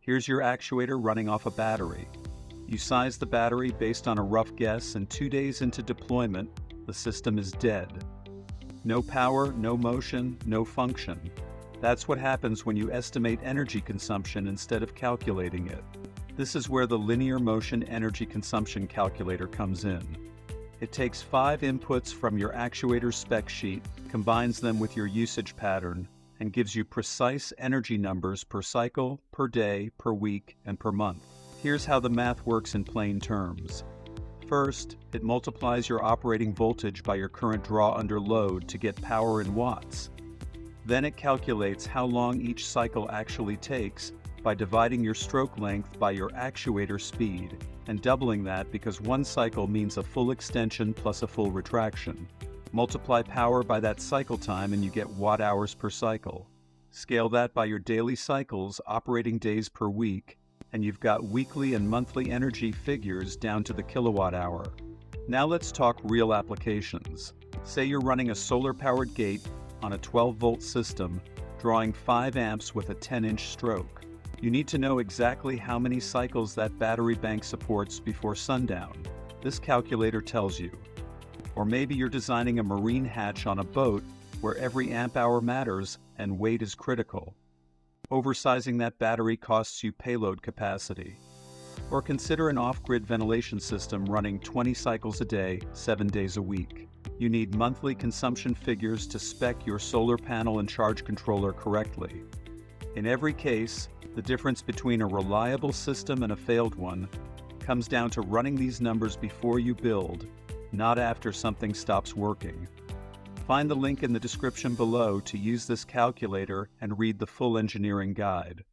Here's your actuator running off a battery. You size the battery based on a rough guess, and 2 days into deployment, the system is dead. No power, no motion, no function. That's what happens when you estimate energy consumption instead of calculating it. This is where the linear motion energy consumption calculator comes in. It takes 5 inputs from your actuator spec sheet, combines them with your usage pattern, and gives you precise energy numbers per cycle, per day, per week, and per month. Here's how the math works in plain terms. First, it multiplies your operating voltage by your current draw under load to get power in watts. Then it calculates how long each cycle actually takes by dividing your stroke length by your actuator speed, and doubling that because one cycle means a full extension plus a full retraction. Multiply power by that cycle time and you get watt-hours per cycle. Scale that by your daily cycles, operating days per week, and you've got weekly and monthly energy figures down to the kilowatt hour. Now let's talk real applications. Say you're running a solar-powered gate on a 12-volt system, drawing 5 amps with a 10-inch stroke. You need to know exactly how many cycles that battery bank supports before sundown. This calculator tells you. Or maybe you're designing a marine hatch on a boat where every amp hour matters and weight is critical. Oversizing that battery costs you payload capacity. Or consider an off-grid ventilation system running 20 cycles a day, 7 days a week. You need monthly consumption figures to spec your solar panel and charge controller correctly. In every case, the difference between a reliable system and a failed one comes down to running these numbers before you build, not after something stops working. Find the link in the description below to use this calculator and read the full engineering guide.